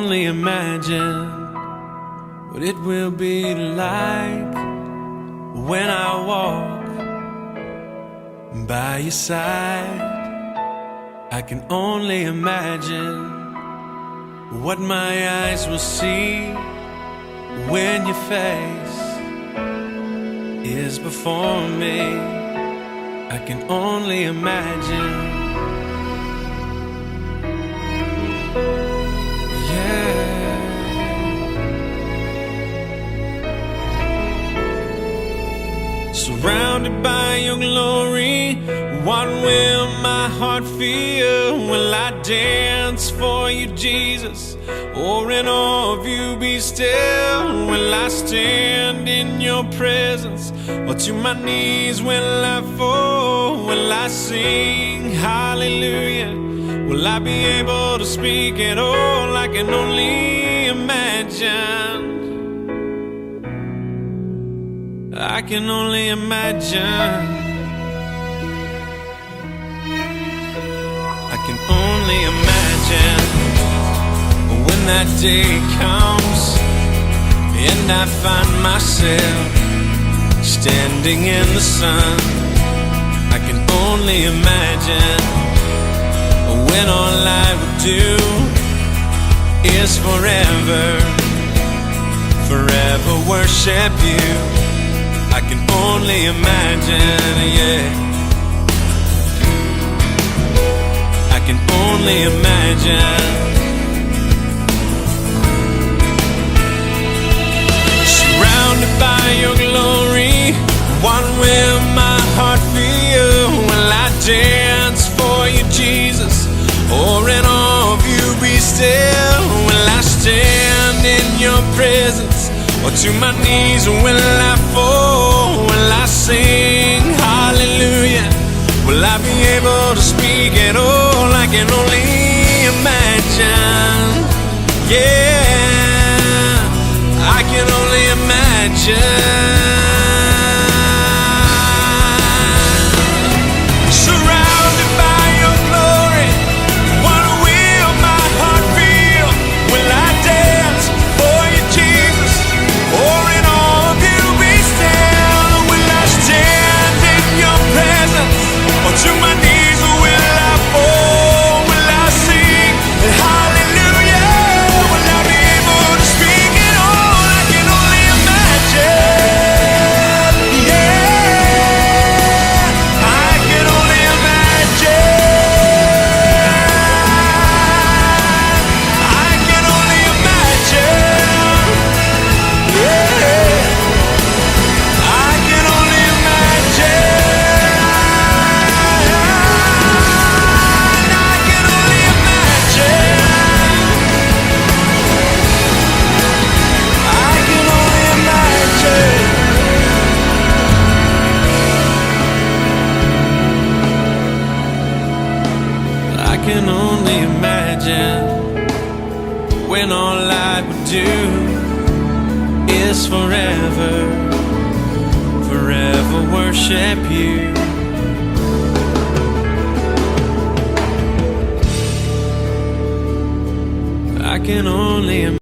only imagine what it will be like when I walk by your side. I can only imagine what my eyes will see when your face is before me. I can only imagine. Surrounded by your glory, what will my heart feel? Will I dance for you, Jesus, or in awe of you be still? Will I stand in your presence, or to my knees will I fall? Will I sing hallelujah? Will I be able to speak at all? I can only imagine. I can only imagine. I can only imagine when that day comes and I find myself standing in the sun. I can only imagine when all I would do is forever worship you. I can only imagine, yeah. I can only imagine. Surrounded by your glory, what will my heart feel? Will I dance for you, Jesus, or in awe of you be still? Will I stand in your presence, or to my knees will I fall? Will I sing hallelujah? Will I be able to speak at all? I can only imagine. Yeah, I can only imagine. Surrounded by your glory, what will my heart feel? Will I dance for you, Jesus, or in awe of you be still? Will I stand in your presence, or to my knees will I fall? Will I sing hallelujah? Will I be able to speak at all? I can only imagine. Yeah, I can only imagine. I can only imagine. Yeah, I can only imagine. I can only imagine. I can only imagine. I can only imagine when all I would do is forever worship you. I can only imagine.